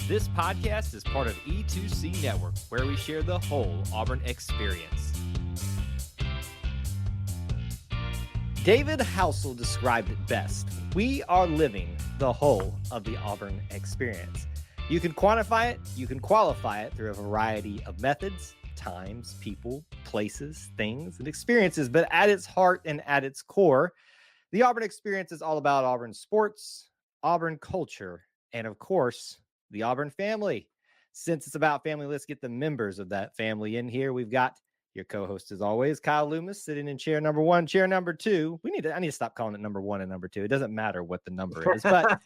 This podcast is part of E2C Network, where we share the whole Auburn experience. David Housel described it best. We are living the whole of the Auburn experience. You can quantify it, you can qualify it through a variety of methods, times, people, places, things, and experiences, but at its heart and at its core, the Auburn experience is all about Auburn sports, Auburn culture, and of course, the Auburn family. Since it's about family, let's get the members of that family in here. We've got your co-host, as always, Kyle Loomis, sitting in chair number one. Chair number two, I need to stop calling it number one and number two. It doesn't matter what the number is, but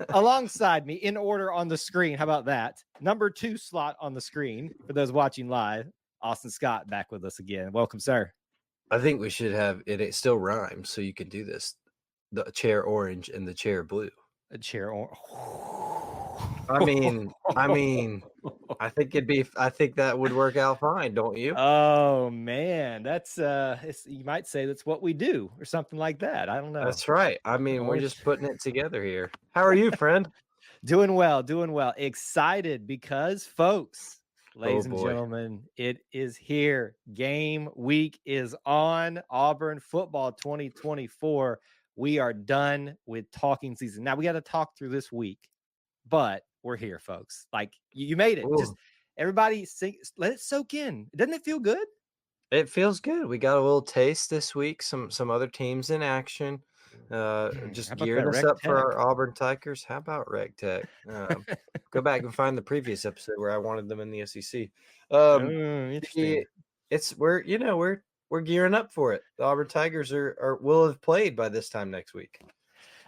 alongside me, in order on the screen, how about that? Number two slot on the screen for those watching live, Austin Scott back with us again. Welcome, sir. I think we should have it. It still rhymes, so you can do this. The chair orange and the chair blue. A chair orange. I think that would work out fine, don't you? Oh man, that's you might say that's what we do or something like that. I don't know. That's right. We're just putting it together here. How are you, friend? Doing well. Excited because, folks, ladies and gentlemen, it is here. Game week is on. Auburn football 2024. We are done with talking season. Now we got to talk through this week, but we're here, folks. Like you made it. Ooh. Just everybody let it soak in. Doesn't it feel good? It feels good. We got a little taste this week. Some other teams in action. Just gearing us up for our Auburn Tigers. How about Rec Tech? Go back and find the previous episode where I wanted them in the SEC. Interesting. We're gearing up for it. The Auburn Tigers will have played by this time next week.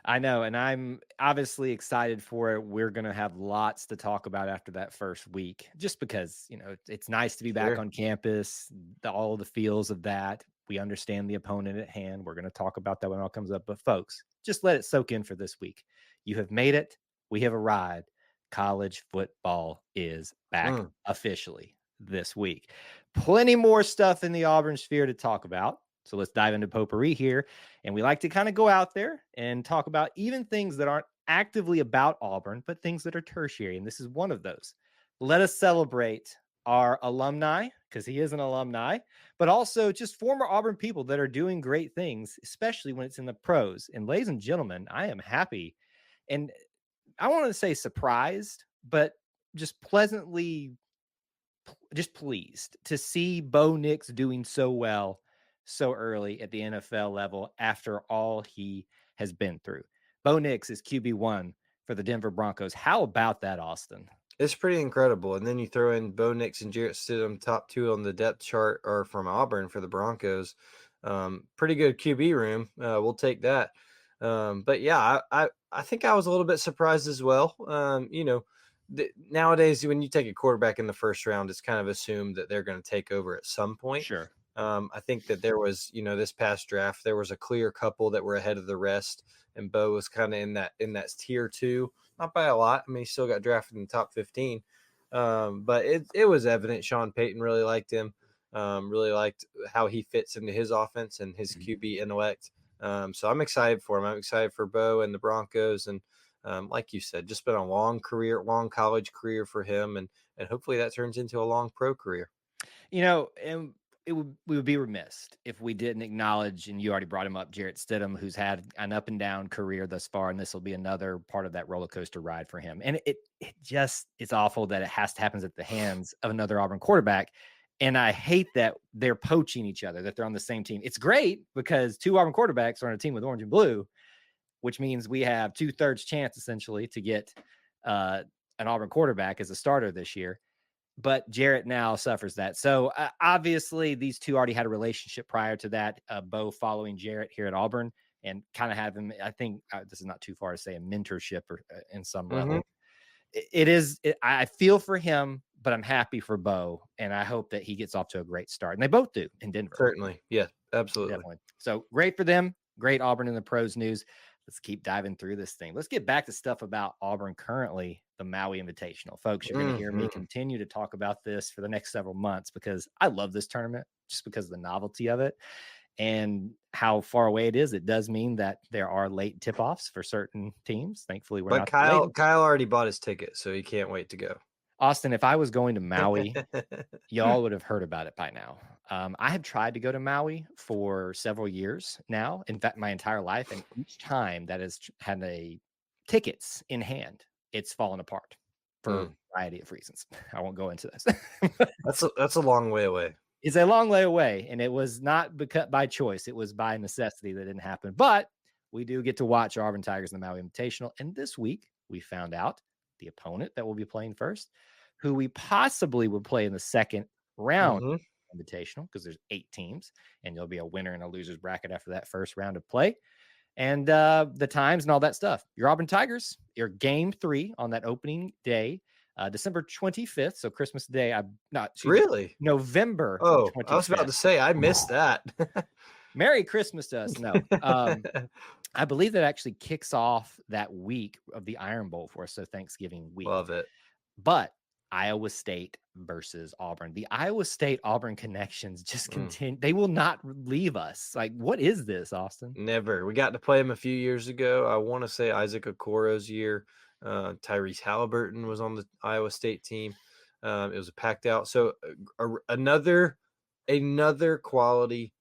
I know, and I'm obviously excited for it. We're going to have lots to talk about after that first week, just because, it's nice to be back on campus, all the feels of that. We understand the opponent at hand. We're going to talk about that when it all comes up. But, folks, just let it soak in for this week. You have made it. We have arrived. College football is back officially this week. Plenty more stuff in the Auburn sphere to talk about. So let's dive into potpourri here. And we like to kind of go out there and talk about even things that aren't actively about Auburn, but things that are tertiary. And this is one of those. Let us celebrate our alumni, because he is an alumni, but also just former Auburn people that are doing great things, especially when it's in the pros. And ladies and gentlemen, I am happy. And I want to say surprised, but just pleasantly just pleased to see Bo Nix doing so well so early at the NFL level after all he has been through. Bo Nix is QB1 for the Denver Broncos. How about that, Austin? It's pretty incredible. And then you throw in Bo Nix and Jarrett Stidham, top two on the depth chart, or from Auburn for the Broncos. Pretty good QB room. We'll take that. But yeah, I think I was a little bit surprised as well. Nowadays, when you take a quarterback in the first round, it's kind of assumed that they're going to take over at some point. Sure. I think that there was, this past draft, there was a clear couple that were ahead of the rest, and Bo was kind of in that tier 2, not by a lot. I mean, he still got drafted in the top 15, but it was evident Sean Payton really liked him, really liked how he fits into his offense and his QB intellect. So I'm excited for him. I'm excited for Bo and the Broncos, and like you said, just been a long college career for him, and hopefully that turns into a long pro career. And we would be remiss if we didn't acknowledge, and you already brought him up, Jarrett Stidham, who's had an up and down career thus far, and this will be another part of that roller coaster ride for him. And it's awful that it has to happen at the hands of another Auburn quarterback. And I hate that they're poaching each other, that they're on the same team. It's great because two Auburn quarterbacks are on a team with orange and blue, which means we have 2/3 chance essentially to get an Auburn quarterback as a starter this year. But Jarrett now suffers that. So obviously these two already had a relationship prior to that, Bo following Jarrett here at Auburn and kind of have him, I think this is not too far to say, a mentorship or in some level. I feel for him, but I'm happy for Bo, and I hope that he gets off to a great start. And they both do in Denver. Certainly. Yeah, absolutely. Definitely. So great for them. Great Auburn in the pros news. Let's keep diving through this thing. Let's get back to stuff about Auburn currently, the Maui Invitational. Folks, you're going to hear me continue to talk about this for the next several months because I love this tournament just because of the novelty of it. and how far away it is, it does mean that there are late tip-offs for certain teams. Thankfully, we're But not the latest. Kyle already bought his ticket, so he can't wait to go. Austin, if I was going to Maui, y'all would have heard about it by now. I have tried to go to Maui for several years now. In fact, my entire life, and each time that has had a tickets in hand, it's fallen apart for a variety of reasons. I won't go into this. That's a long way away. It's a long way away, and it was not by choice. It was by necessity that didn't happen. But we do get to watch Auburn Tigers in the Maui Invitational. And this week, we found out the opponent that will be playing first, who we possibly would play in the second round Invitational, because there's 8 teams, and there'll be a winner and a loser's bracket after that first round of play. And the times and all that stuff. Your Auburn Tigers, your game 3 on that opening day, December 25th, so Christmas Day. Really? November. Oh, 25th. I was about to say I missed that. Merry Christmas to us. No, I believe that actually kicks off that week of the Iron Bowl for us, so Thanksgiving week. Love it. But Iowa State versus Auburn. The Iowa State Auburn connections just continue. They will not leave us. Like, what is this, Austin? Never. We got to play him a few years ago. I want to say Isaac Okoro's year. Tyrese Halliburton was on the Iowa State team. It was a packed out. So another quality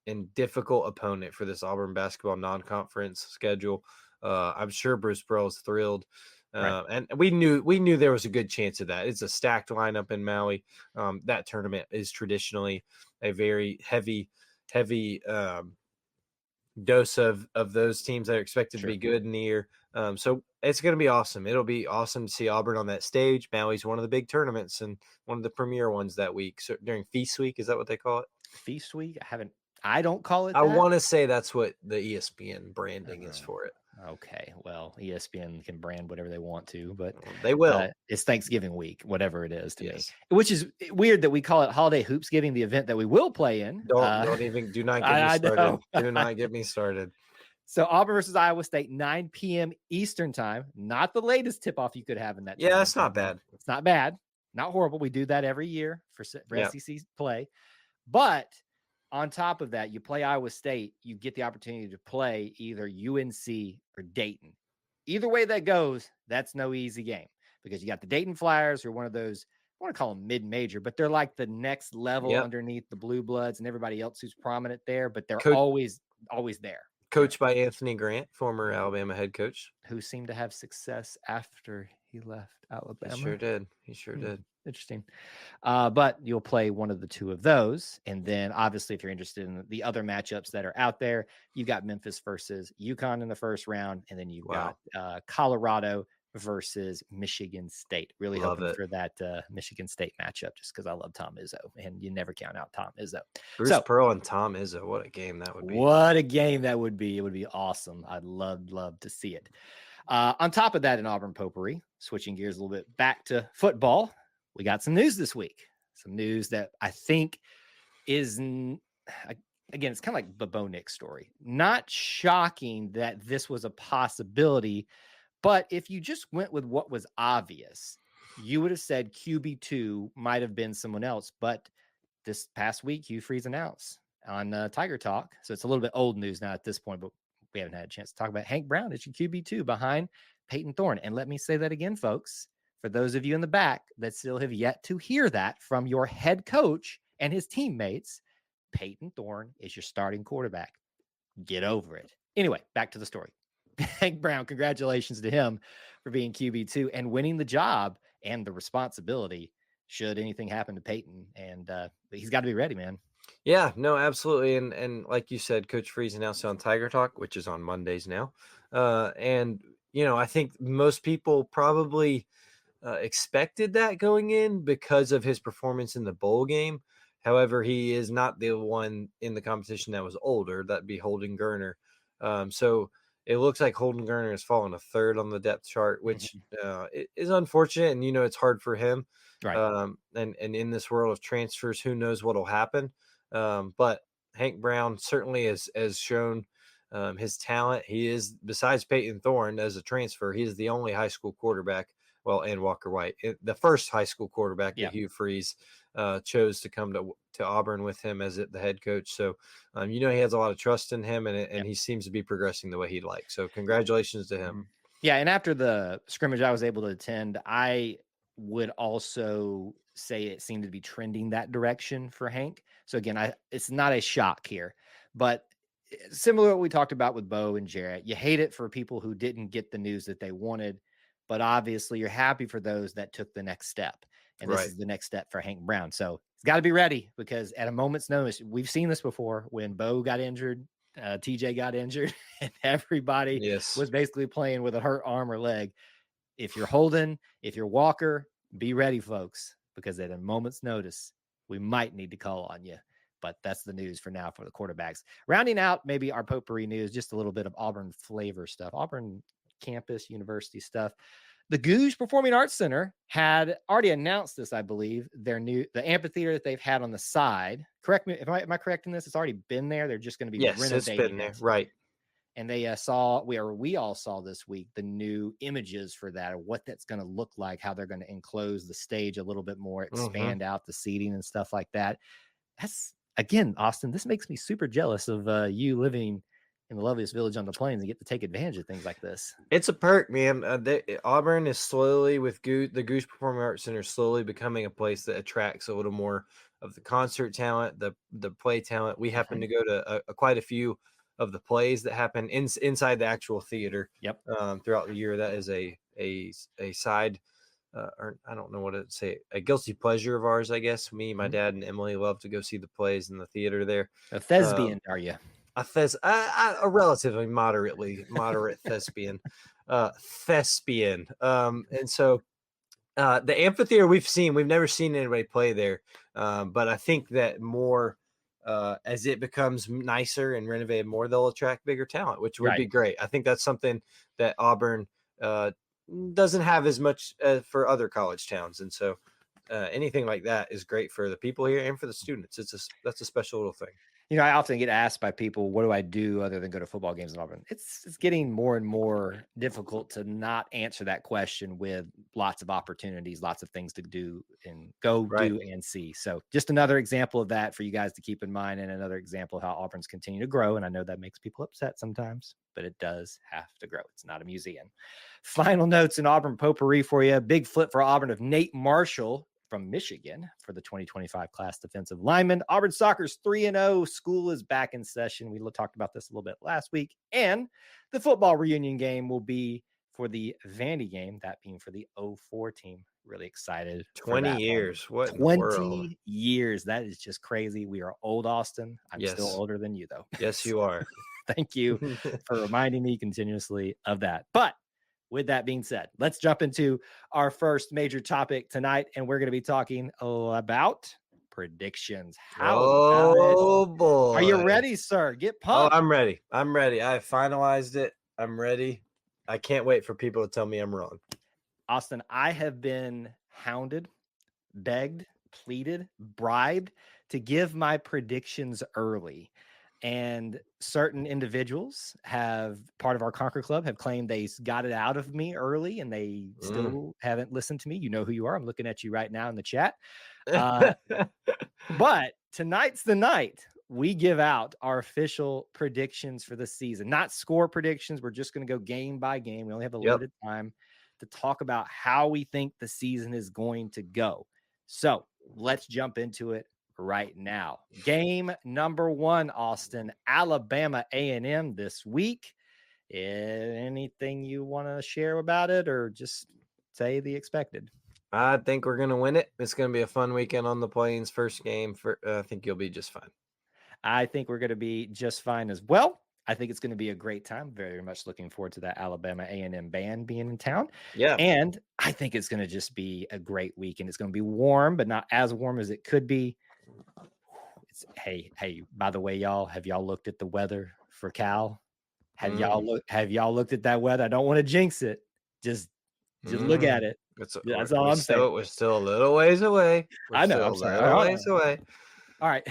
and difficult opponent for this Auburn basketball non-conference schedule. I'm sure Bruce Pearl is thrilled. And we knew there was a good chance of that. It's a stacked lineup in Maui. That tournament is traditionally a very heavy dose of those teams that are expected to be good in the year. So it's going to be awesome. It'll be awesome to see Auburn on that stage. Maui's one of the big tournaments and one of the premier ones that week. So during Feast Week, is that what they call it? Feast Week? I don't call it I that. want to say that's what the ESPN branding is for it. Okay, well, ESPN can brand whatever they want to, but they will. It's Thanksgiving week, whatever it is to me, which is weird that we call it Holiday Hoopsgiving, the event that we will play in. Do not get me started. Do not get me started. So Auburn versus Iowa State, 9 p.m. Eastern time. Not the latest tip-off you could have in that. Yeah, it's not bad. It's not bad. Not horrible. We do that every year for SEC play. But on top of that, you play Iowa State, you get the opportunity to play either UNC or Dayton. Either way that goes, that's no easy game, because you got the Dayton Flyers, who are one of those, I want to call them mid-major, but they're like the next level underneath the Blue Bloods and everybody else who's prominent there, but they're always there. Coached by Anthony Grant, former Alabama head coach, who seemed to have success after he left Alabama. He sure did. Interesting. But you'll play one of the two of those. And then obviously, if you're interested in the other matchups that are out there, you've got Memphis versus UConn in the first round. And then you've got Colorado versus Michigan State. Really hoping for that Michigan State matchup, just because I love Tom Izzo, and you never count out Tom Izzo. Bruce Pearl and Tom Izzo. What a game that would be. What a game that would be. It would be awesome. I'd love to see it. On top of that, in Auburn Potpourri, switching gears a little bit back to football, we got some news this week. Some news that I think is, again, it's kind of like the Bo Nix story. Not shocking that this was a possibility, but if you just went with what was obvious, you would have said QB2 might have been someone else. But this past week, Hugh Freeze announced on Tiger Talk, so it's a little bit old news now at this point, but we haven't had a chance to talk about Hank Brown as your QB2 behind Peyton Thorne. And let me say that again, folks, for those of you in the back that still have yet to hear that from your head coach and his teammates, Peyton Thorne is your starting quarterback. Get over it. Anyway, back to the story. Hank Brown, congratulations to him for being QB2 and winning the job and the responsibility should anything happen to Peyton. And he's got to be ready, man. Yeah, no, absolutely. And like you said, Coach Freeze announced on Tiger Talk, which is on Mondays now. And, I think most people probably expected that going in because of his performance in the bowl game. However, he is not the one in the competition that was older. That'd be Holden Gerner. So it looks like Holden Gerner has fallen a third on the depth chart, which is unfortunate. And, it's hard for him. Right. And in this world of transfers, who knows what will happen. But Hank Brown certainly has shown his talent. He is, besides Peyton Thorne as a transfer, he is the only high school quarterback, and Walker White, the first high school quarterback that Hugh Freeze chose to come to Auburn with him as the head coach. So, he has a lot of trust in him, and he seems to be progressing the way he'd like. So, congratulations to him. Mhm. Yeah, and after the scrimmage I was able to attend, I would also say it seemed to be trending that direction for Hank. So again, it's not a shock here, but similar to what we talked about with Bo and Jarrett, you hate it for people who didn't get the news that they wanted, but obviously you're happy for those that took the next step. And this Right. is the next step for Hank Brown. So he's got to be ready because at a moment's notice, we've seen this before when Bo got injured, TJ got injured, and everybody Yes. was basically playing with a hurt arm or leg. If you're Holden, if you're Walker, be ready, folks, because at a moment's notice, we might need to call on you. But that's the news for now for the quarterbacks. Rounding out maybe our potpourri news, just a little bit of Auburn flavor stuff, Auburn campus, university stuff. The Goose Performing Arts Center had already announced this, I believe, the amphitheater that they've had on the side. Correct me, am I correct in this? It's already been there. They're just going to be Yes, it's been renovating there. it. Right. And they we all saw this week the new images for that, or what that's going to look like, how they're going to enclose the stage a little bit more, expand out the seating and stuff like that. That's, again, Austin, this makes me super jealous of you living in the loveliest village on the plains and get to take advantage of things like this. It's a perk, man. Auburn is slowly, with the Goose Performing Arts Center, slowly becoming a place that attracts a little more of the concert talent, the play talent. We happen to go to quite a few of the plays that happen inside the actual theater. Yep. Throughout the year. That is a side, or I don't know what to say, a guilty pleasure of ours, I guess. Me, my dad, and Emily love to go see the plays in the theater there. A thespian, are you? A relatively moderate thespian, thespian. And so the amphitheater we've never seen anybody play there, but I think that more as it becomes nicer and renovated more, they'll attract bigger talent, which would be great. I think that's something that Auburn doesn't have as much for other college towns, and so anything like that is great for the people here and for the students. That's a special little thing. You know, I often get asked by people, what do I do other than go to football games in Auburn? It's getting more and more difficult to not answer that question with lots of opportunities, lots of things to do and do and see. So just another example of that for you guys to keep in mind, and another example of how Auburn's continue to grow. And I know that makes people upset sometimes, but it does have to grow. It's not a museum. Final notes in Auburn potpourri for you. Big flip for Auburn of Nate Marshall from Michigan for the 2025 class defensive lineman. Auburn soccer's 3-0. School is back in session. We talked about this a little bit last week. And the football reunion game will be for the Vandy game, that being for the 04 team. Really excited. 20 years. One. What 20 years. That is just crazy. We are old, Austin. I'm still older than you, though. Yes, you are. Thank you for reminding me continuously of that. But with that being said, let's jump into our first major topic tonight, and we're going to be talking about predictions. Boy. Are you ready, sir? Get pumped. Oh, I'm ready. I finalized it. I'm ready. I can't wait for people to tell me I'm wrong. Austin, I have been hounded, begged, pleaded, bribed to give my predictions early. And certain individuals part of our Conquer Club have claimed they got it out of me early, and they still haven't listened to me. You know who you are. I'm looking at you right now in the chat. But tonight's the night we give out our official predictions for the season, not score predictions. We're just going to go game by game. We only have a limited time to talk about how we think the season is going to go. So let's jump into it right now. Game number 1, Austin, Alabama A&M this week. Anything you want to share about it, or just say the expected? I think we're going to win it. It's going to be a fun weekend on the Plains. First game. I think you'll be just fine. I think we're going to be just fine as well. I think it's going to be a great time. Very much looking forward to that Alabama A&M band being in town. Yeah. And I think it's going to just be a great weekend. It's going to be warm, but not as warm as it could be. Hey, by the way, y'all, have y'all looked at the weather for Cal? Have y'all looked at that weather? I don't want to jinx it. Just look at it. That's all I'm saying. We're still a little ways away. I know. I'm sorry. A little ways away. All right.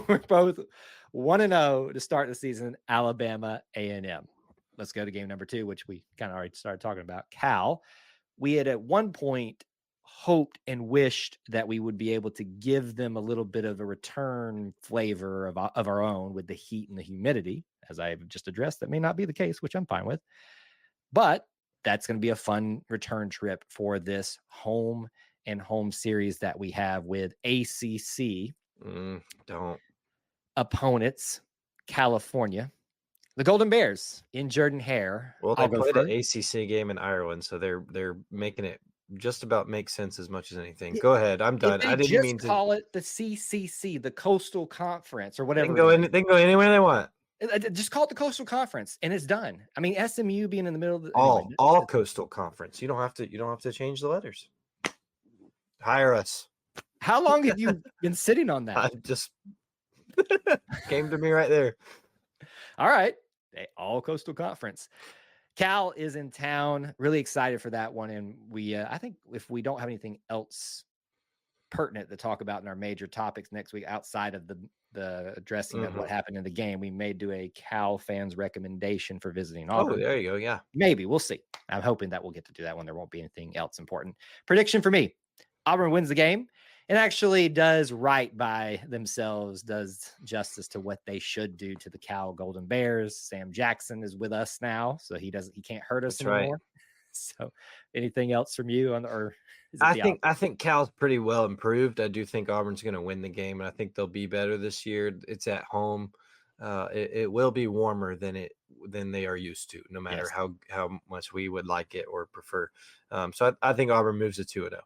We're both 1-0 to start the season. Alabama A&M. Let's go to game number 2, which we kind of already started talking about. Cal. We had at one point hoped and wished that we would be able to give them a little bit of a return flavor of our own with the heat and the humidity, as I've just addressed. That may not be the case, which I'm fine with. But that's going to be a fun return trip for this home and home series that we have with ACC Don't. opponents, California. The Golden Bears in Jordan-Hare. Well, they I'll go played an first. ACC game in Ireland, so they're making it just about make sense as much as anything. Go ahead. I'm If done. I they didn't just mean to. call it the CCC, the Coastal Conference, or They can whatever it go is, in. They can go anywhere they want. just call it the Coastal Conference, and it's done. I mean, SMU being in the middle of anyway. All Coastal Conference. You don't have to change the letters. Hire us. How long have you been sitting on I that? just came to me right there. All right, all Coastal Conference. Cal is in town. Really excited for that one, and we I think if we don't have anything else pertinent to talk about in our major topics next week outside of the addressing of what happened in the game, we may do a Cal fans recommendation for visiting Auburn. Oh, there you go. Yeah. Maybe. We'll see. I'm hoping that we'll get to do that when there won't be anything else important. Prediction for me: Auburn wins the game and actually does right by themselves, does justice to what they should do to the Cal Golden Bears. Sam Jackson is with us now, so he can't hurt us That's anymore. right. So anything else from you or is it I think Cal's pretty well improved. I do think Auburn's going to win the game, and I think they'll be better this year. It's at home. It will be warmer than they are used to, no matter how much we would like it or prefer. So I think Auburn moves to 2-0.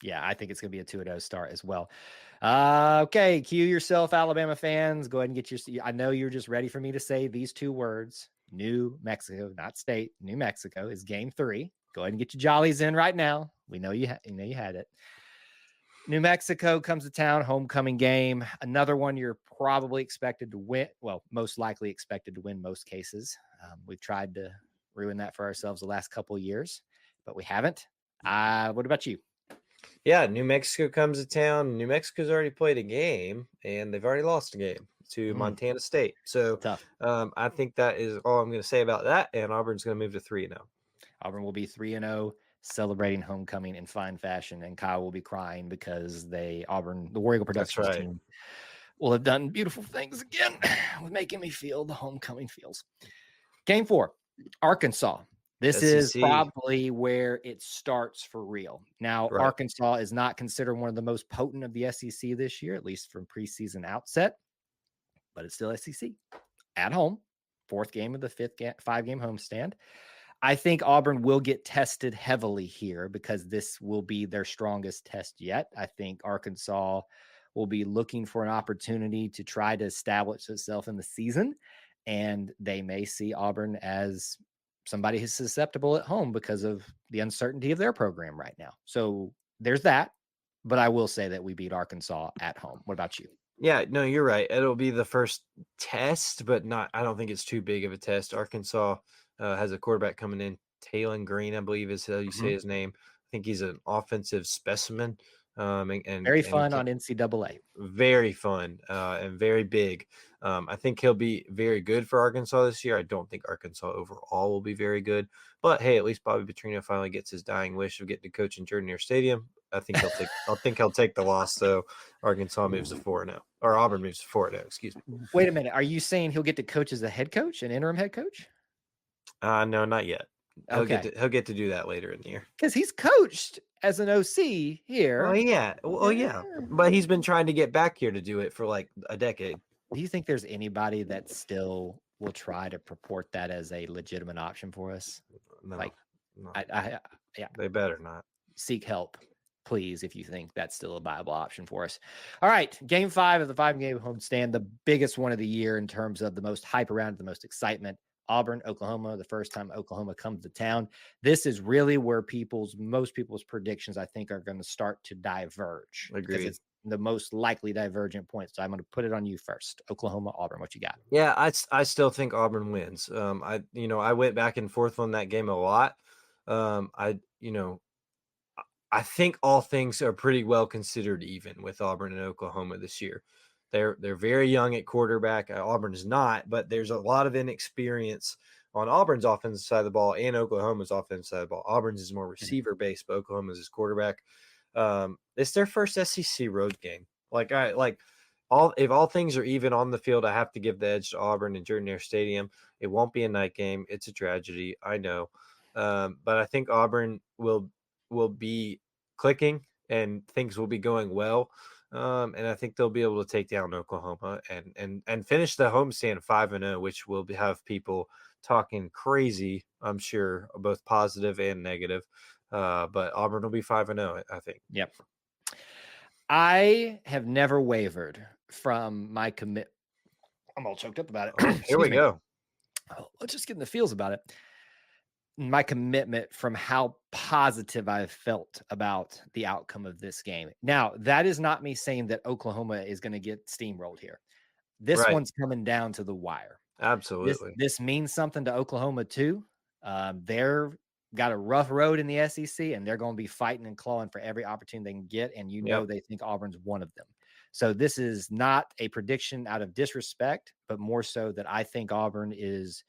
Yeah, I think it's going to be a 2-0 start as well. Okay, cue yourself, Alabama fans. Go ahead and get your. I know you're just ready for me to say these two words: New Mexico, not state. New Mexico is game 3. Go ahead and get your jollies in right now. We know you had it. New Mexico comes to town, homecoming game. Another one you're probably expected to win. Well, most likely expected to win most cases. We've tried to ruin that for ourselves the last couple of years, but we haven't. What about you? Yeah, New Mexico comes to town. New Mexico's already played a game, and they've already lost a game to Montana State. So Tough. I think that is all I'm going to say about that, and Auburn's going to move to 3-0. Auburn will be 3-0, celebrating homecoming in fine fashion, and Kyle will be crying because the War Eagle Productions team, will have done beautiful things again with making me feel the homecoming feels. Game 4, Arkansas. This is probably where it starts for real. Now, Arkansas is not considered one of the most potent of the SEC this year, at least from preseason outset, but it's still SEC at home. 4th game of the 5-game homestand. I think Auburn will get tested heavily here because this will be their strongest test yet. I think Arkansas will be looking for an opportunity to try to establish itself in the season, and they may see Auburn as somebody who's susceptible at home because of the uncertainty of their program right now. So there's that, but I will say that we beat Arkansas at home. What about you? Yeah, no, you're right. It'll be the first test, but I don't think it's too big of a test. Arkansas has a quarterback coming in, Talon Green, I believe is how you say his name. I think he's an offensive specimen. And very fun on NCAA. Very fun and very big. I think he'll be very good for Arkansas this year. I don't think Arkansas overall will be very good, but hey, at least Bobby Petrino finally gets his dying wish of getting to coach in Jordan-Hare Stadium. I think he'll take the loss. So Arkansas moves to 4-0, or Auburn moves to 4-0. Excuse me. Wait a minute. Are you saying he'll get to coach as a head coach, an interim head coach? No, not yet. He'll Okay. get to do that later in the year because he's coached as an OC here. Well, yeah, but he's been trying to get back here to do it for like a decade. Do you think there's anybody that still will try to purport that as a legitimate option for us? No, no. Yeah, they better not. Seek help, please, if you think that's still a viable option for us. All right, game 5 of the 5-game homestand, the biggest one of the year in terms of the most hype around it, the most excitement. Auburn, Oklahoma, the first time Oklahoma comes to town. This is really where most people's predictions, I think, are going to start to diverge. Agreed. Because it's the most likely divergent point. So I'm going to put it on you first. Oklahoma, Auburn, what you got? Yeah, I still think Auburn wins. I went back and forth on that game a lot. I think all things are pretty well considered even with Auburn and Oklahoma this year. They're very young at quarterback. Auburn is not, but there's a lot of inexperience on Auburn's offensive side of the ball and Oklahoma's offensive side of the ball. Auburn's is more receiver based, but Oklahoma's is quarterback. It's their first SEC road game. If all things are even on the field, I have to give the edge to Auburn and Jordan Hare Stadium. It won't be a night game. It's a tragedy, I know, but I think Auburn will be clicking and things will be going well. And I think they'll be able to take down Oklahoma and finish the homestand 5-0, which will have people talking crazy, I'm sure, both positive and negative. But Auburn will be 5-0, I think. Yep. I have never wavered from my commit. I'm all choked up about it. Oh, here we Excuse me. go. Oh, let's just get in the feels about it. My commitment from how positive I've felt about the outcome of this game. Now, that is not me saying that Oklahoma is going to get steamrolled here. This Right. one's coming down to the wire. Absolutely. This means something to Oklahoma too. They're got a rough road in the SEC, and they're going to be fighting and clawing for every opportunity they can get. And Yep. they think Auburn's one of them. So this is not a prediction out of disrespect, but more so that I think Auburn is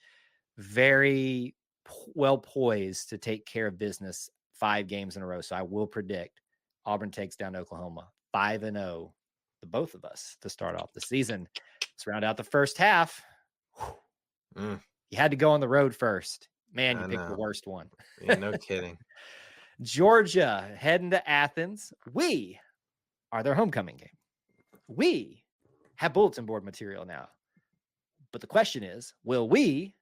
very well poised to take care of business 5 games in a row. So I will predict Auburn takes down Oklahoma 5-0, the both of us, to start off the season. Let's round out the first half. You had to go on the road first. Man, you picked the worst one. Yeah, no kidding. Georgia heading to Athens. We are their homecoming game. We have bulletin board material now. But the question is, will we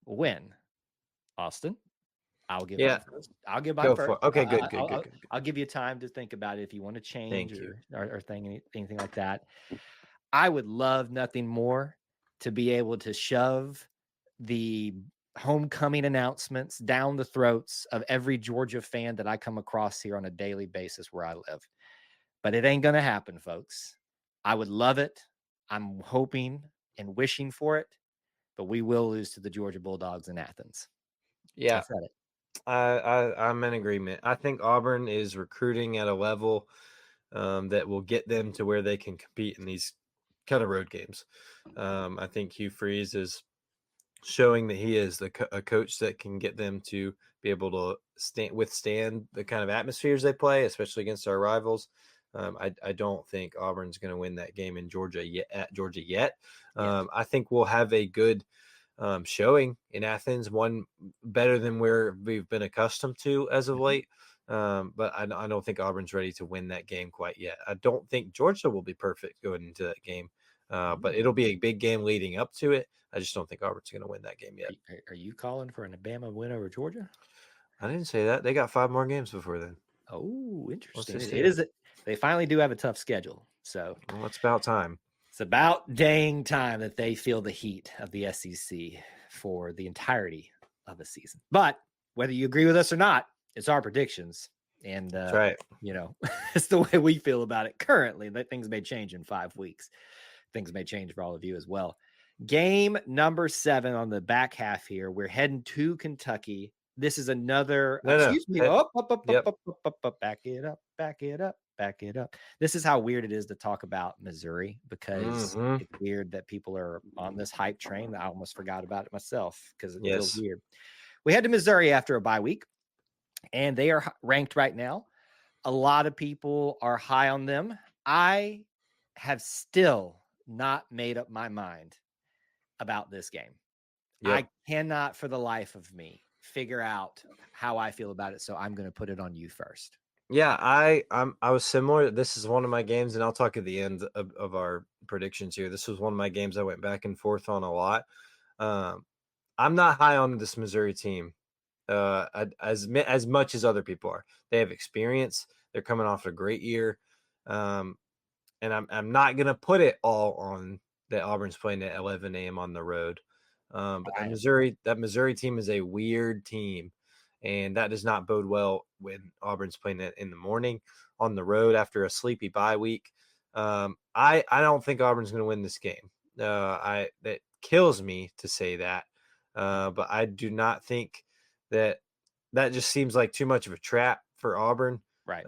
win? Austin, I'll give mine first. I'll give mine first. Okay, good. I'll give you time to think about it if you want to change Thank you. or anything like that. I would love nothing more to be able to shove the homecoming announcements down the throats of every Georgia fan that I come across here on a daily basis where I live. But it ain't going to happen, folks. I would love it. I'm hoping and wishing for it, but we will lose to the Georgia Bulldogs in Athens. Yeah. I said it. I'm in agreement. I think Auburn is recruiting at a level that will get them to where they can compete in these kind of road games. I think Hugh Freeze is showing that he is a coach that can get them to be able to withstand the kind of atmospheres they play, especially against our rivals. I don't think Auburn's going to win that game in Georgia yet. I think we'll have a good showing in Athens, one better than where we've been accustomed to as of late. But I don't think Auburn's ready to win that game quite yet. I don't think Georgia will be perfect going into that game, but it'll be a big game leading up to it. I just don't think Auburn's going to win that game yet. Are you calling for an Alabama win over Georgia? I didn't say that. They got 5 more games before then. Oh, interesting. It is. They finally do have a tough schedule, so it's about time. It's about dang time that they feel the heat of the SEC for the entirety of the season. But whether you agree with us or not, it's our predictions. And, that's right. It's the way we feel about it currently. That things may change in 5 weeks. Things may change for all of you as well. Game number 7 on the back half here. We're heading to Kentucky. This is another. Excuse me. Back it up. Back it up. Back it up. This is how weird it is to talk about Missouri, because it's weird that people are on this hype train. I almost forgot about it myself because it feels weird. We head to Missouri after a bye week, and they are ranked right now. A lot of people are high on them. I have still not made up my mind about this game. I cannot for the life of me figure out how I feel about it. So I'm going to put it on you first. Yeah, I was similar. This is one of my games, and I'll talk at the end of our predictions here. This was one of my games I went back and forth on a lot. I'm not high on this Missouri team as much as other people are. They have experience. They're coming off a great year, and I'm not gonna put it all on that Auburn's playing at 11 a.m. on the road. But that Missouri team is a weird team. And that does not bode well when Auburn's playing it in the morning on the road after a sleepy bye week. I don't think Auburn's going to win this game. That kills me to say that, but I do not think that just seems like too much of a trap for Auburn. Right.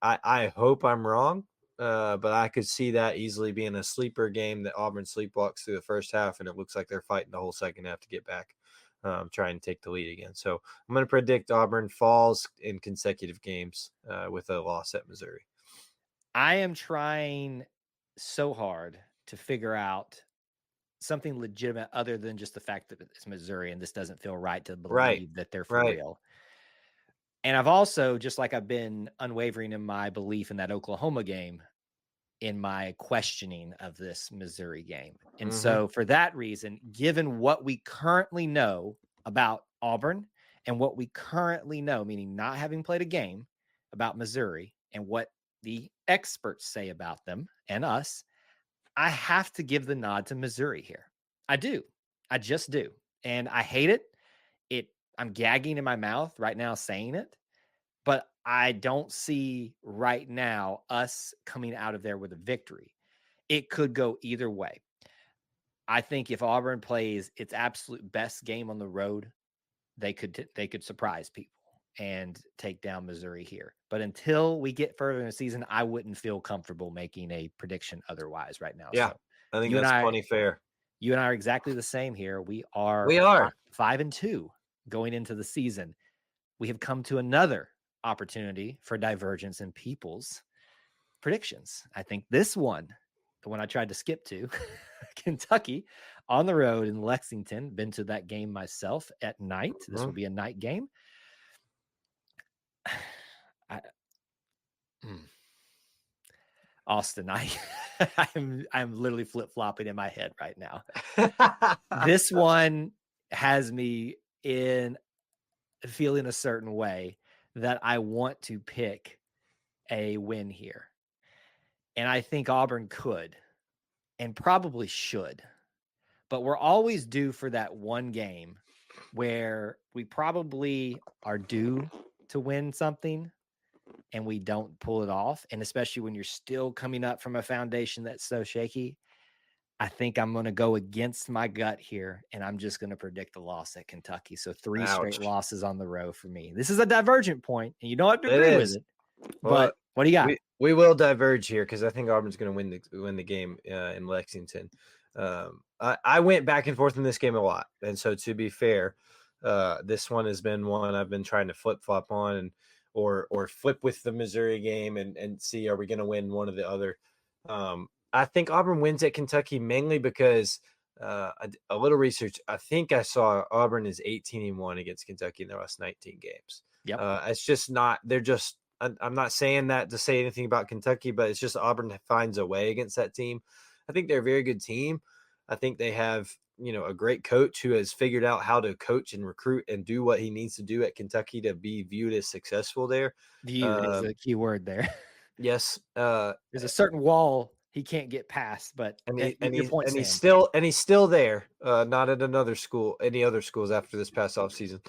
I hope I'm wrong, but I could see that easily being a sleeper game that Auburn sleepwalks through the first half, and it looks like they're fighting the whole second half to get back. try and take the lead again. So I'm going to predict Auburn falls in consecutive games with a loss at Missouri. I am trying so hard to figure out something legitimate other than just the fact that it's Missouri and this doesn't feel right to Right. believe that they're for Right. real. And I've also, just like I've been unwavering in my belief in that Oklahoma game, in my questioning of this Missouri game. And Mm-hmm. so for that reason, given what we currently know about Auburn and what we currently know, meaning not having played a game, about Missouri and what the experts say about them and us, I have to give the nod to Missouri here. I do. I just do. And I hate it. I'm gagging in my mouth right now saying it, but I don't see right now us coming out of there with a victory. It could go either way. I think if Auburn plays its absolute best game on the road, they could surprise people and take down Missouri here. But until we get further in the season, I wouldn't feel comfortable making a prediction otherwise right now. Yeah, So I think you and that's I, plenty fair. you and I are exactly the same here. We are We are. 5-2 going into the season. We have come to another opportunity for divergence in people's predictions. I think this one, the one I tried to skip to, Kentucky on the road in Lexington, been to that game myself at night. This will be a night game. Austin, I'm literally flip-flopping in my head right now. This one has me in feeling a certain way that I want to pick a win here. And I think Auburn could and probably should. But we're always due for that one game where we probably are due to win something and we don't pull it off. And especially when you're still coming up from a foundation that's so shaky, I think I'm going to go against my gut here, and I'm just going to predict a loss at Kentucky. So 3 straight losses on the row for me. This is a divergent point, and you don't have to agree with it. But what do you got? We will diverge here because I think Auburn's going to win the game in Lexington. I went back and forth in this game a lot, and so to be fair, this one has been one I've been trying to flip flop on, or flip with the Missouri game and see, are we going to win one or the other. I think Auburn wins at Kentucky mainly because a little research. I think I saw Auburn is 18-1 against Kentucky in their last 19 games. Yep. It's just not. They're just. I'm not saying that to say anything about Kentucky, but it's just Auburn finds a way against that team. I think they're a very good team. I think they have, a great coach who has figured out how to coach and recruit and do what he needs to do at Kentucky to be viewed as successful there. Viewed is a key word there. Yes. There's a certain wall he can't get past, but he's still there. Not at any other schools after this past offseason.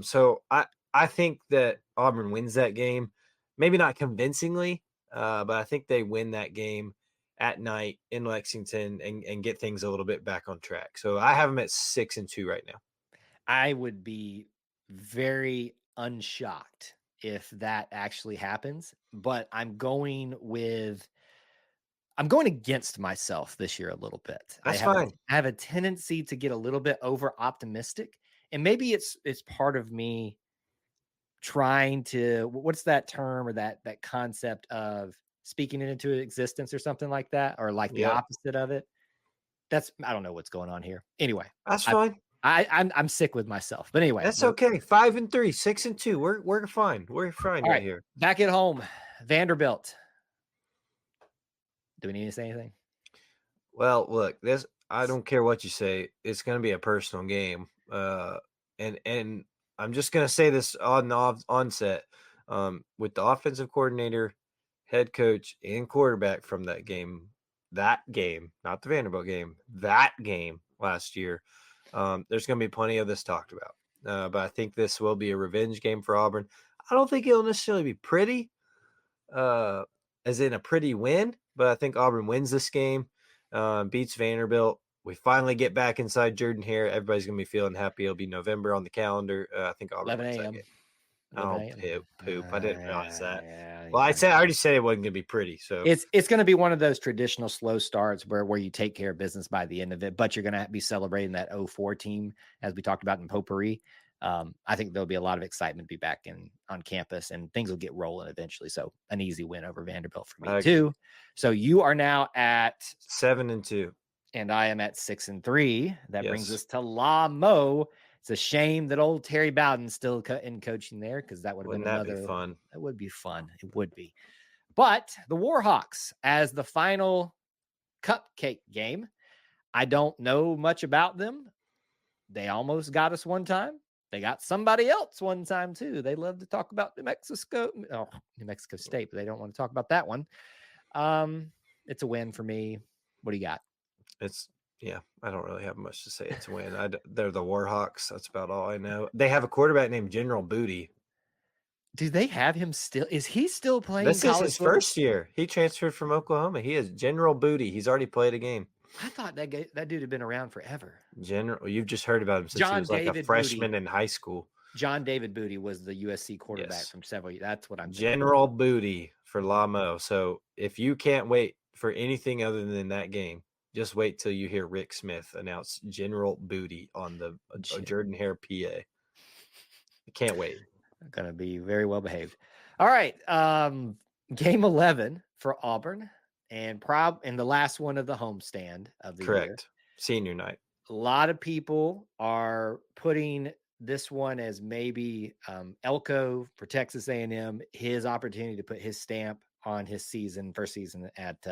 So I think that Auburn wins that game. Maybe not convincingly, but I think they win that game at night in Lexington and get things a little bit back on track. So I have them at 6-2 right now. I would be very unshocked if that actually happens, but I'm going against myself this year a little bit. That's fine. I have a tendency to get a little bit over optimistic, and maybe it's part of me trying to, what's that term or that concept of speaking it into existence or something like that, or like the opposite of it. I don't know what's going on here. Anyway, that's fine. I'm sick with myself, but anyway, that's okay. 5-3, 6-2. We're fine. We're fine right here. Back at home, Vanderbilt. Do we need to say anything? Well, look, I don't care what you say. It's going to be a personal game. And I'm just going to say this on the onset. With the offensive coordinator, head coach, and quarterback from that game, not the Vanderbilt game, that game last year, there's going to be plenty of this talked about. But I think this will be a revenge game for Auburn. I don't think it'll necessarily be pretty, as in a pretty win, but I think Auburn wins this game, beats Vanderbilt. We finally get back inside Jordan-Hare. Everybody's going to be feeling happy. It'll be November on the calendar. I think Auburn 11 wins that a.m. game. Oh, LeVay? poop. I didn't realize that. Yeah, Well, yeah. I already said it wasn't going to be pretty. So It's going to be one of those traditional slow starts where you take care of business by the end of it, but you're going to be celebrating that 04 team as we talked about in potpourri. I think there'll be a lot of excitement to be back on campus, and things will get rolling eventually. So an easy win over Vanderbilt for me I agree. too. So you are now at 7-2. and I am at 6-3. That brings Yes. us to La Mo. It's a shame that old Terry Bowden's still in coaching there, because that would have been Wouldn't that be another. fun? That would be fun. It would be. But the Warhawks as the final cupcake game. I don't know much about them. They almost got us one time. They got somebody else one time too. They love to talk about New Mexico State, but they don't want to talk about that one. It's a win for me. What do you got? Yeah, I don't really have much to say. It's a win. They're the Warhawks. That's about all I know. They have a quarterback named General Booty. Do they have him still? Is he still playing This is college his football? first year. He transferred from Oklahoma. He is General Booty. He's already played a game. I thought that dude had been around forever. You've just heard about him since he was like a freshman in high school. John David Booty was the USC quarterback Yes. from several years. That's what I'm thinking. General Booty for Lamo. So if you can't wait for anything other than that game, just wait till you hear Rick Smith announce General Booty on the Jordan Hare PA. I can't wait. Going to be very well behaved. All right. Game 11 for Auburn and the last one of the homestand of the year. Correct. Senior night. A lot of people are putting this one as maybe Elko for Texas A&M, his opportunity to put his stamp on his first season at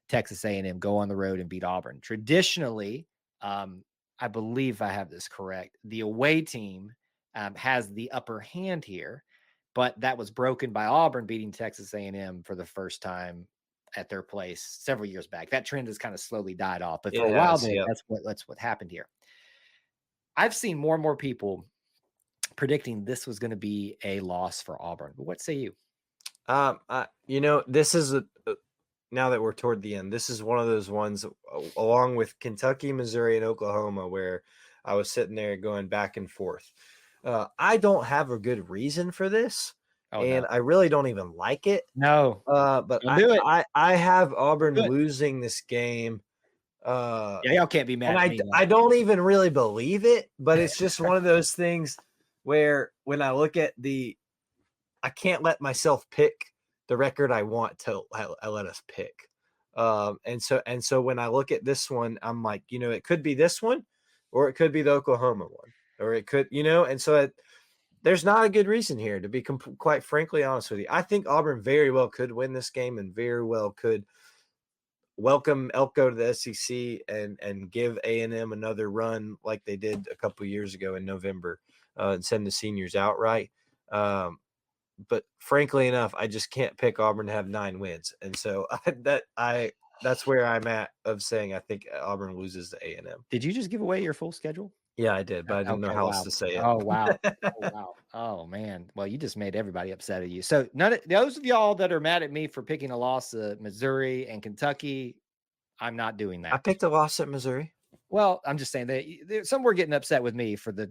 Texas A&M, go on the road and beat Auburn. Traditionally, I believe I have this correct, the away team has the upper hand here, but that was broken by Auburn beating Texas A&M for the first time at their place several years back. That trend has kind of slowly died off, but for a while there, that's what happened here. I've seen more and more people predicting this was going to be a loss for Auburn. But what say you? This is now that we're toward the end, this is one of those ones along with Kentucky, Missouri, and Oklahoma where I was sitting there going back and forth. I don't have a good reason for this, I really don't even like it. No, but I have Auburn losing this game. Y'all can't be mad at me. I don't even really believe it, but it's just one of those things where when I look at I can't let myself pick the record I want to let us pick. And so when I look at this one, I'm like, it could be this one, or it could be the Oklahoma one, or it could, and so there's not a good reason here, to be quite frankly honest with you. I think Auburn very well could win this game and very well could welcome Elko to the SEC and give A&M another run like they did a couple of years ago in November, and send the seniors outright. But frankly enough, I just can't pick Auburn to have 9 wins. And so that's where I'm at of saying I think Auburn loses to A&M. Did you just give away your full schedule? Yeah, I did, but I didn't know how else to say it. Oh, wow. Oh, wow. Oh, man. Well, you just made everybody upset at you. So those of y'all that are mad at me for picking a loss to Missouri and Kentucky, I'm not doing that. I picked a loss at Missouri. Well, I'm just saying that some were getting upset with me for the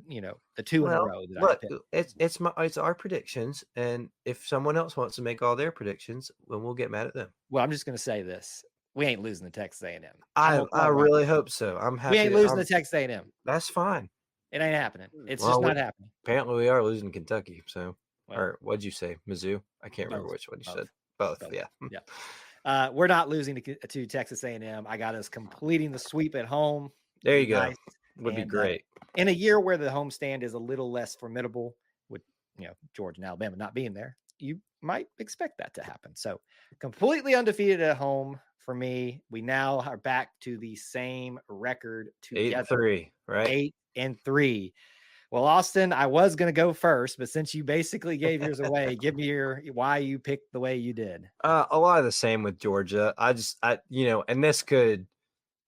2 in a row that I picked. It's our predictions, and if someone else wants to make all their predictions, then we'll get mad at them. Well, I'm just going to say this: we ain't losing to Texas A&M. I really hope so. I'm happy. We ain't losing to Texas A&M. That's fine. It ain't happening. It's just not happening. Apparently, we are losing Kentucky. So, or what'd you say, Mizzou? I can't remember which one you said. Both. Yeah. Yeah. We're not losing to Texas A&M. I got us completing the sweep at home. There you go. Would be great. In a year where the homestand is a little less formidable, with Georgia and Alabama not being there, you might expect that to happen. So completely undefeated at home for me. We now are back to the same record together. 8-3, right? 8-3. Well, Austin, I was going to go first, but since you basically gave yours away, give me why you picked the way you did. A lot of the same with Georgia. And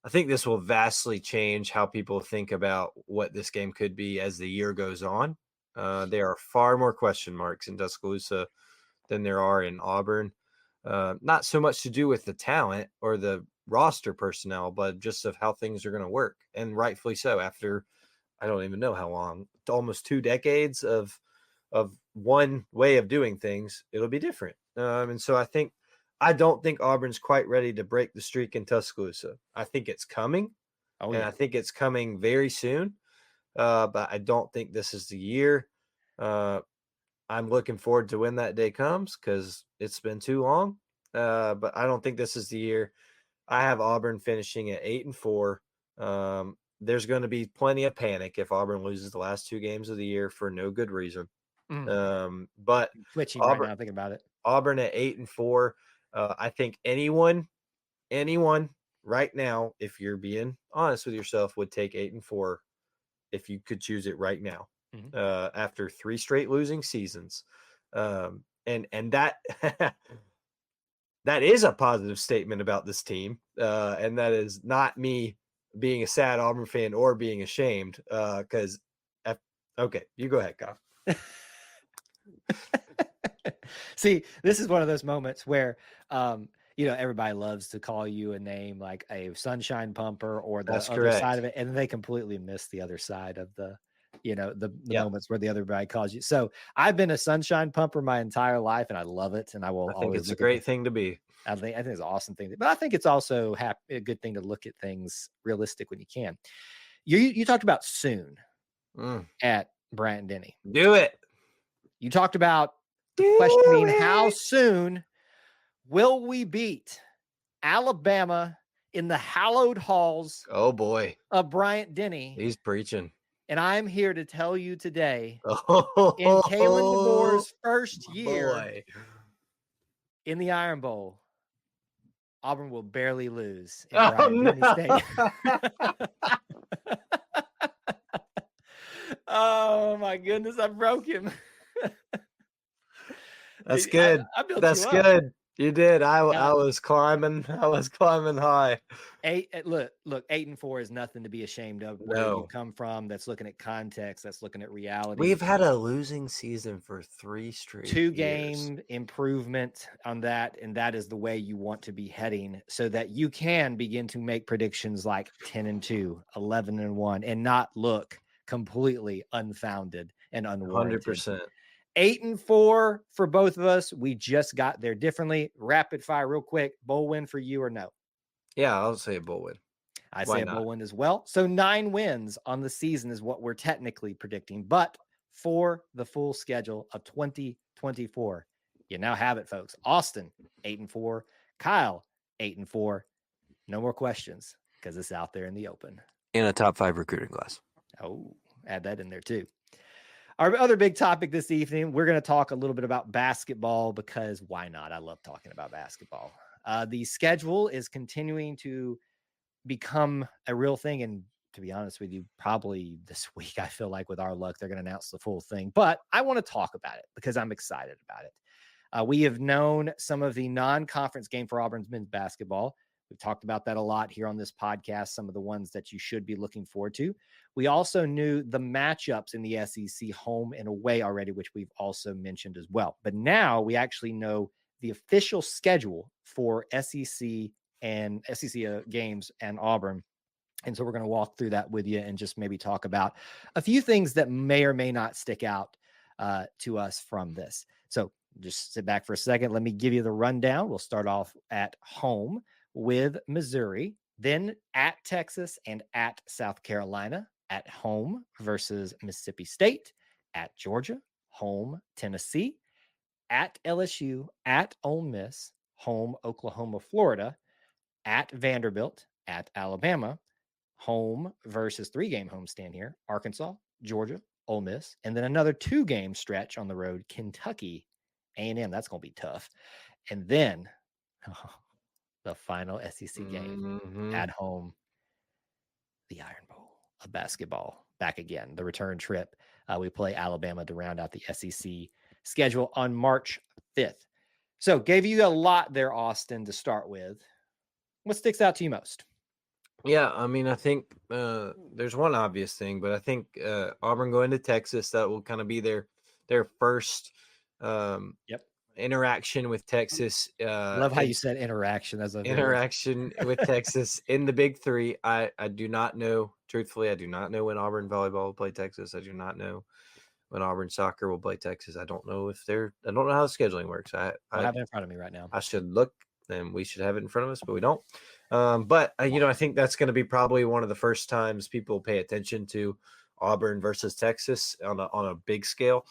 I think this will vastly change how people think about what this game could be as the year goes on. There are far more question marks in Tuscaloosa than there are in Auburn. Not so much to do with the talent or the roster personnel, but just of how things are going to work. And rightfully so, after I don't even know how long, almost 2 decades of of one way of doing things, it'll be different. And so I don't think Auburn's quite ready to break the streak in Tuscaloosa. I think it's coming, Oh and yeah. I think it's coming very soon. But I don't think this is the year. I'm looking forward to when that day comes because it's been too long. But I don't think this is the year. I have Auburn finishing at 8-4. There's going to be plenty of panic if Auburn loses the last 2 games of the year for no good reason. Mm. But I'm twitching right Auburn, now thinking about it. Auburn at 8-4. I think anyone right now, if you're being honest with yourself, would take 8-4 if you could choose it right now. Mhm. After 3 straight losing seasons, and that that is a positive statement about this team, and that is not me being a sad Auburn fan or being ashamed. Because okay, you go ahead, Kyle. See, this is one of those moments where, everybody loves to call you a name like a sunshine pumper or the That's other side correct. of it, and they completely miss the other side of the Yeah, moments where the other guy calls you. So I've been a sunshine pumper my entire life, and I love it, and I will I think always it's a look at the. great thing to be. I think it's an awesome thing, but I think it's also a good thing to look at things realistic when you can. You talked about soon Mm, at Bryant Denny. do it. You talked about Do questioning how it. soon will we beat Alabama in the hallowed halls Oh boy, of Bryant Denny? he's preaching. And I'm here to tell you today, in Kalen Oh DeBoer's first year boy. in the Iron Bowl, Auburn will barely lose in Oh Bryant Denny State. no. Oh my goodness, I broke him. That's I, good. I built you That's up. good. You did. Uh, I was climbing. I was climbing high. look, 8-4 is nothing to be ashamed of where you No. come from. That's looking at context. That's looking at reality. We've had a losing season for 3 straight Two years. game improvement on that, and that is the way you want to be heading so that you can begin to make predictions like 10-2, 11-1, and not look completely unfounded and unwarranted. 100%. 8-4 for both of us. We just got there differently. Rapid fire, real quick. Bowl win for you or no? Yeah, I'll say a bull win. I Why say a not? bowl win as well. So 9 wins on the season is what we're technically predicting. But for the full schedule of 2024, you now have it, folks. Austin, 8-4. Kyle, 8-4. No more questions because it's out there in the open. In a top 5 recruiting class. Oh, add that in there too. Our other big topic this evening, we're going to talk a little bit about basketball because why not? I love talking about basketball. The schedule is continuing to become a real thing. And to be honest with you, probably this week, I feel like with our luck, they're going to announce the full thing. But I want to talk about it because I'm excited about it. We have known some of the non-conference game for Auburn's men's basketball. We've talked about that a lot here on this podcast, some of the ones that you should be looking forward to. We also knew the matchups in the SEC home and away already, which we've also mentioned as well. But now we actually know the official schedule for SEC and SEC games and Auburn. And so we're going to walk through that with you and just maybe talk about a few things that may or may not stick out to us from this. So just sit back for a second. Let me give you the rundown. We'll start off at home with Missouri, then at Texas and at South Carolina, at home versus Mississippi State, at Georgia, home Tennessee, at LSU, at Ole Miss, home Oklahoma, Florida, at Vanderbilt, at Alabama, home versus 3-game homestand here, Arkansas, Georgia, Ole Miss, and then another 2-game stretch on the road, Kentucky, A&M. That's going to be tough. And then the final SEC game Mm-hmm. at home, the Iron Bowl of basketball back again, the return trip. We play Alabama to round out the SEC schedule on March 5th. So gave you a lot there, Austin, to start with. What sticks out to you most? Yeah, I mean, I think there's one obvious thing, but I think Auburn going to Texas, that will kind of be their first Yep. interaction with Texas. Love how you said interaction. That's a very Interaction with Texas in the Big Three. I do not know, truthfully, I do not know when Auburn volleyball will play Texas. I do not know. when Auburn soccer will play Texas. I don't know how the scheduling works. Don't have it in front of me right now. I should look, and we should have it in front of us, but we don't. But I think that's going to be probably one of the first times people pay attention to Auburn versus Texas on a big scale.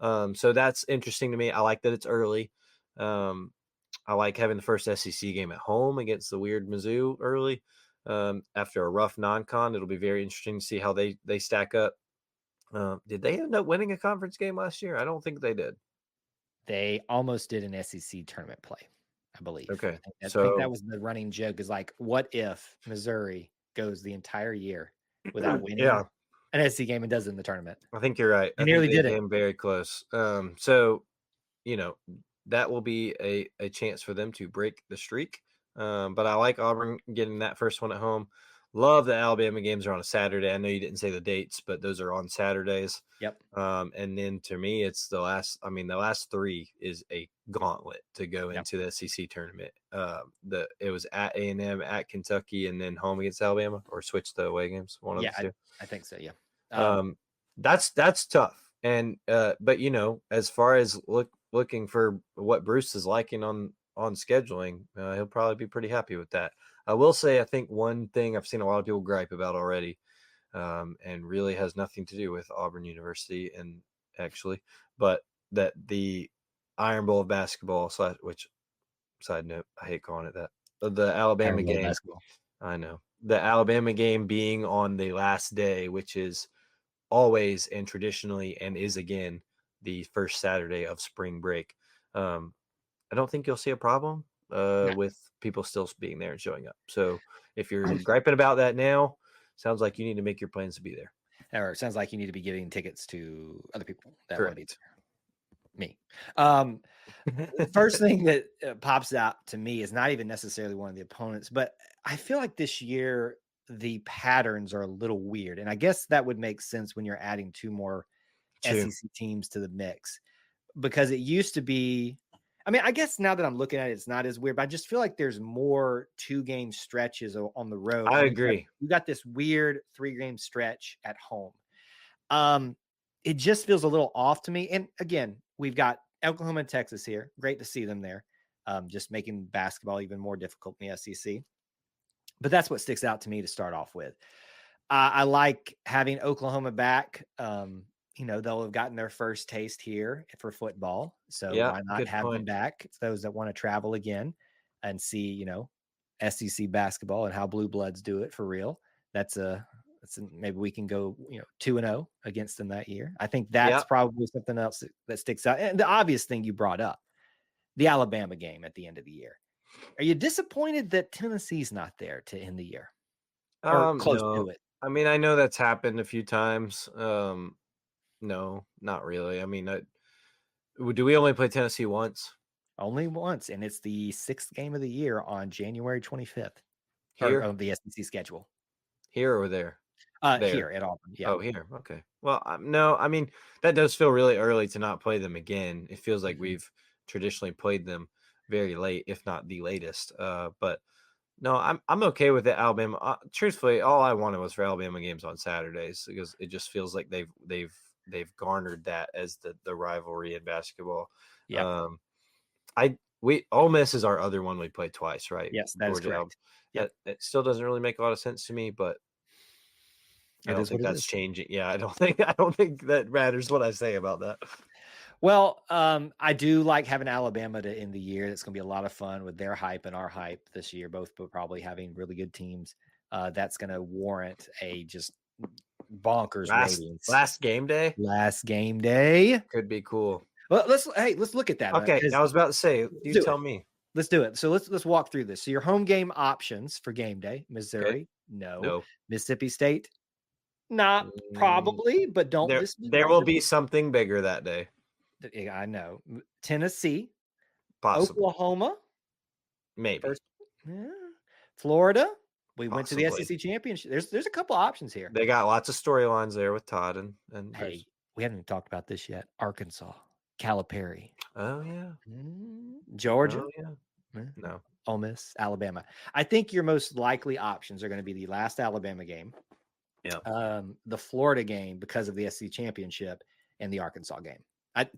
So that's interesting to me. I like that it's early. I like having the first SEC game at home against the weird Mizzou early. After a rough non-con, it'll be very interesting to see how they stack up. Did they end up winning a conference game last year? I don't think they did. They almost did an SEC tournament play, I believe. Okay, I think that was the running joke, is like, what if Missouri goes the entire year without winning yeah, an SEC game and does it in the tournament? I think you're right. They I think nearly they did it. came very close. So that will be a chance for them to break the streak. But I like Auburn getting that first one at home. Love the Alabama games are on a Saturday. I know you didn't say the dates, but those are on Saturdays. Yep. And then to me, it's the last. I mean, the last three is a gauntlet to go into the SEC tournament. It was at A&M, at Kentucky, and then home against Alabama, or switch the away games. One of the two. I think so. Yeah. That's tough. And but as far as looking for what Bruce is liking on scheduling, he'll probably be pretty happy with that. I will say, I think one thing I've seen a lot of people gripe about already, and really has nothing to do with Auburn University, and actually, but that the Iron Bowl of basketball, which, side note, I hate calling it that, the Alabama game. Basketball. I know, the Alabama game being on the last day, which is always and traditionally and is again the first Saturday of spring break. I don't think you'll see a problem with people still being there and showing up. So if you're griping about that now, sounds like you need to make your plans to be there. Or it sounds like you need to be giving tickets to other people that want to be there. Me. First thing that pops out to me is not even necessarily one of the opponents, but I feel like this year the patterns are a little weird. And I guess that would make sense when you're adding two more SEC teams to the mix, because it used to be, I mean, I guess now that I'm looking at it, it's not as weird, but I just feel like there's more 2-game stretches on the road. I agree. You got this weird 3-game stretch at home. It just feels a little off to me. And again, we've got Oklahoma and Texas here. Great to see them there. Just making basketball even more difficult in the SEC. But that's what sticks out to me to start off with. I like having Oklahoma back. They'll have gotten their first taste here for football. So why not have them back? It's those that want to travel again and see, SEC basketball and how Blue Bloods do it for real. Maybe we can go, 2-0 against them that year. I think that's probably something else that sticks out. And the obvious thing you brought up, the Alabama game at the end of the year. Are you disappointed that Tennessee's not there to end the year? Or close to it? I mean, I know that's happened a few times. No, not really. I mean, do we only play Tennessee once? Only once, and it's the 6th game of the year on January 25th. Here on the SEC schedule. Here or there? Here at Auburn. Yeah. Oh, here. Okay. Well, no, I mean, that does feel really early to not play them again. It feels like we've traditionally played them very late, if not the latest. But no, I'm okay with it. Alabama. Truthfully, all I wanted was for Alabama games on Saturdays, because it just feels like they've garnered that as the rivalry in basketball. Yeah. Ole Miss is our other one we played twice, right? Yes, that is correct. It still doesn't really make a lot of sense to me, but I don't think that's changing. Yeah, I don't think that matters what I say about that. Well, I do like having Alabama to end the year. It's going to be a lot of fun with their hype and our hype this year, both probably having really good teams. That's going to warrant a just bonkers ratings. Last game day could be cool. Well, let's look at that. Okay, I was about to say, you tell me. Let's do it. So let's walk through this. So your home game options for game day: Missouri, no. Mississippi State, not probably, but don't. There will be something bigger that day. I know. Tennessee, possibly. Oklahoma, maybe. Florida. We went to the SEC championship. There's a couple options here. They got lots of storylines there with Todd and hey, we haven't even talked about this yet. Arkansas, Calipari. Oh yeah. Georgia. Oh, yeah. No. Ole Miss, Alabama. I think your most likely options are going to be the last Alabama game. Yeah. The Florida game because of the SEC championship, and the Arkansas game.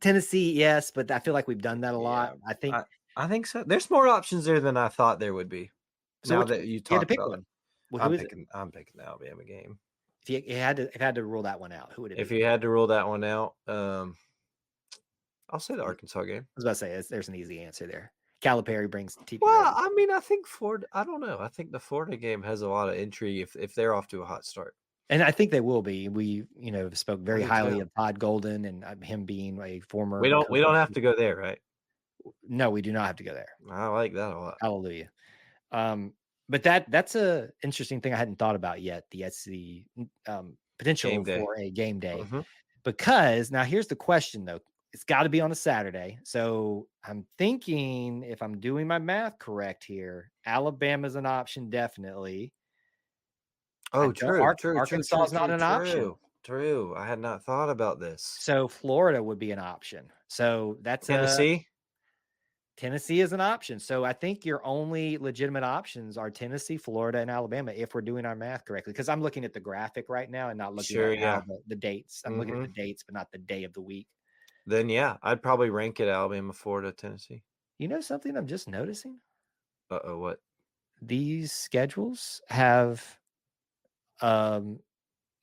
Tennessee, yes, but I feel like we've done that a lot. Yeah, I think I think so. There's more options there than I thought there would be. so. Now Which that you you had to talk pick about it, one. Well, who is it? I'm picking the Alabama game. If you had to rule that one out, who would it If be? you had to rule that one out, I'll say the I Arkansas game. was about to say there's an easy answer there. Calipari brings TP Well, ready. I mean, I think Florida. I don't know. I think the Florida game has a lot of intrigue if they're off to a hot start. And I think they will be. We, spoke I very do highly too. of Todd Golden and him being a former We coach. don't have to go there, right? No, we do not have to go there. I like that a lot. Hallelujah. But that's a interesting thing I hadn't thought about yet. The potential Game day. for a game day, Mhm. because now here's the question though. It's got to be on a Saturday. So I'm thinking, if I'm doing my math correct here, Alabama's an option definitely. Oh, true. Arkansas is not an option. True. I had not thought about this. So Florida would be an option. So that's Tennessee. Tennessee is an option. So I think your only legitimate options are Tennessee, Florida, and Alabama, if we're doing our math correctly. Because I'm looking at the graphic right now and not looking Sure, at yeah. the dates. I'm looking at the Mhm. dates, but not the day of the week. Then yeah, I'd probably rank it Alabama, Florida, Tennessee. You know something I'm just noticing? Uh-oh, what? These schedules have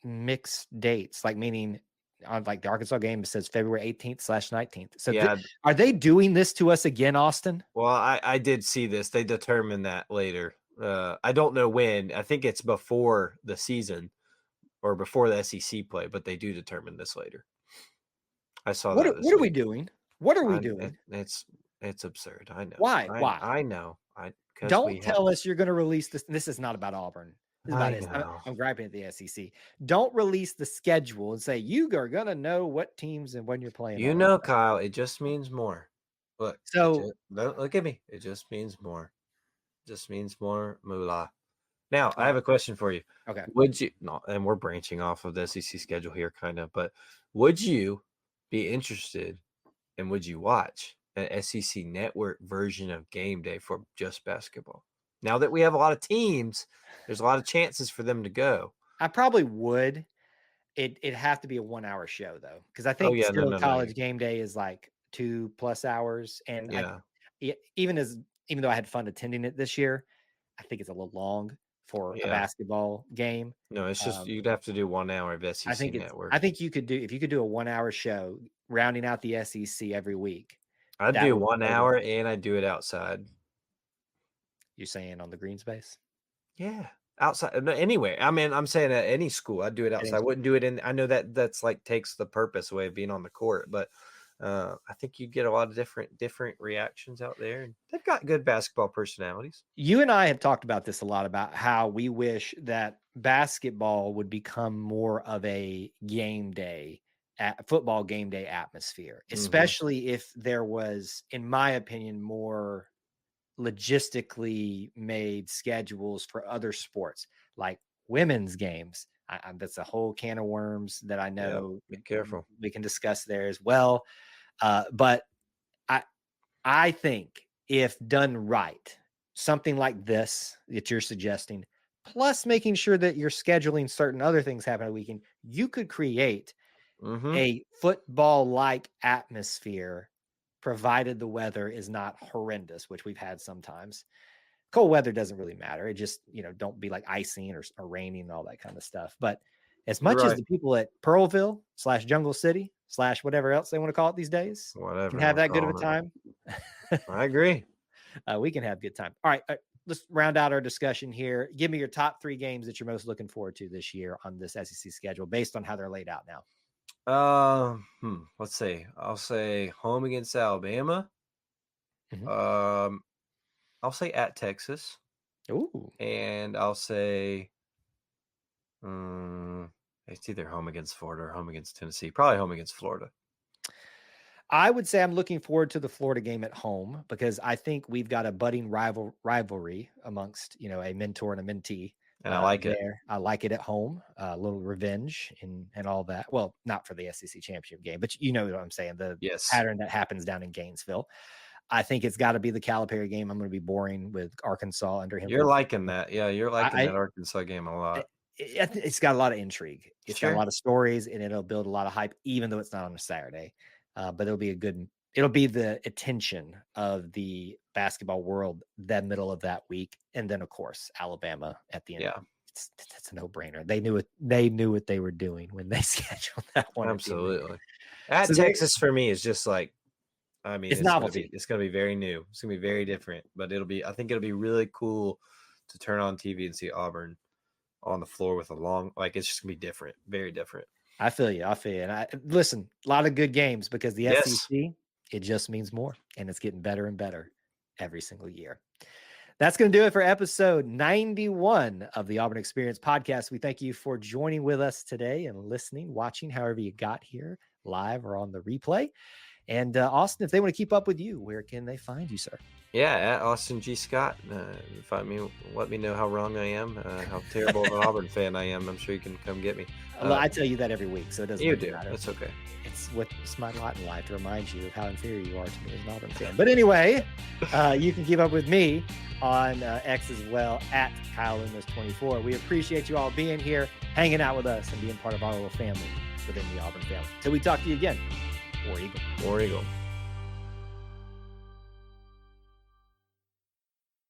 mixed dates, like meaning on like the Arkansas game, it says February 18th/19th. So Yeah. are they doing this to us again, Austin? Well, I did see this. They determined that later. I don't know when. I think it's before the season or before the SEC play, but they do determine this later. I saw that this What are we week. doing? What are we doing? It's absurd. I know. Why? I know. Because Don't we have. tell us you're going to release this. This is not about Auburn. This is about I it. know. I'm griping at the SEC. Don't release the schedule and say you are going to know what teams and when you're playing. You know, Kyle, it just means more. Look, So look at me. It just means more. It just means more moolah. Now, I have a question for you. Okay. Would you no, and we're branching off of the SEC schedule here, kind of, but would you be interested and would you watch an SEC network version of game day for just basketball? Now that we have a lot of teams, there's a lot of chances for them to go. I probably would. It'd have to be a 1 hour show though, because I Oh think yeah, still no. college game day is like 2+ hours, and Yeah. even though I had fun attending it this year, I think it's a little long for a Yeah. basketball game. No, it's just you'd have to do 1 hour of SEC network. I think you could do if you could do a 1 hour show rounding out the SEC every week. I'd That do would 1 totally hour and I'd do it outside. You're saying on the green space? Yeah. Outside no, anyway. I mean, I'm saying at any school, I'd do it outside. I wouldn't do it in I know that's like takes the purpose away of being on the court, but I think you get a lot of different reactions out there, and they've got good basketball personalities. You and I have talked about this a lot about how we wish that basketball would become more of a football game day atmosphere, especially if there was, in my opinion, more logistically made schedules for other sports like women's games. That's a whole can of worms that I know Be careful. we can discuss there as well. But I think if done right, something like this that you're suggesting, plus making sure that you're scheduling certain other things happen on the weekend, you could create a football-like atmosphere, provided the weather is not horrendous, which we've had sometimes. Cold weather doesn't really matter. It just, don't be like icing or raining and all that kind of stuff. But as much as the people at Pearlville/Jungle City/ whatever else they want to call it these days can have that good of a time. I agree. We can have a good time. All right. Let's round out our discussion here. Give me your top 3 games that you're most looking forward to this year on this SEC schedule based on how they're laid out now. Let's see. I'll say home against Alabama. I'll say at Texas. Ooh. And I'll say it's either home against Florida or home against Tennessee. Probably home against Florida. I would say I'm looking forward to the Florida game at home because I think we've got a budding rivalry amongst, a mentor and a mentee. And I like it. it. I like it at home. A little revenge and all that. Well, not for the SEC championship game, but you know what I'm saying. The pattern that happens down in Gainesville. I think it's got to be the Calipari game. I'm going to be boring with Arkansas under him. You're liking that. Yeah, you're liking that Arkansas game a lot. it's got a lot of intrigue. It's got a Sure. lot of stories, and it'll build a lot of hype, even though it's not on a Saturday. But it'll be the attention of the basketball world that middle of that week. And then, of course, Alabama at the end. Yeah, It's a no-brainer. They knew what they were doing when they scheduled that one. absolutely. At So Texas for me is just like, I mean, it's novelty. it's gonna be very new. It's gonna be very different, but I think it'll be really cool to turn on TV and see Auburn on the floor with it's just gonna be different, very different. I feel you. And listen, a lot of good games because the Yes. SEC, it just means more, and it's getting better and better every single year. That's going to do it for episode 91 of the Auburn Experience podcast. We thank you for joining with us today and listening, watching, however you got here, live or on the replay. And Austin, if they want to keep up with you, where can they find you, sir? Yeah, at Austin G. Scott. Find me, let me know how wrong I am, how terrible of an Auburn fan I am. I'm sure you can come get me. Well, I tell you that every week, so it doesn't You do. matter. That's okay. It's my lot in life to remind you of how inferior you are to me as an Auburn fan. But anyway, you can keep up with me on X as well, at Kyle Loomis 24. We appreciate you all being here, hanging out with us, and being part of our little family within the Auburn family. Till we talk to you again, War Eagle. War Eagle.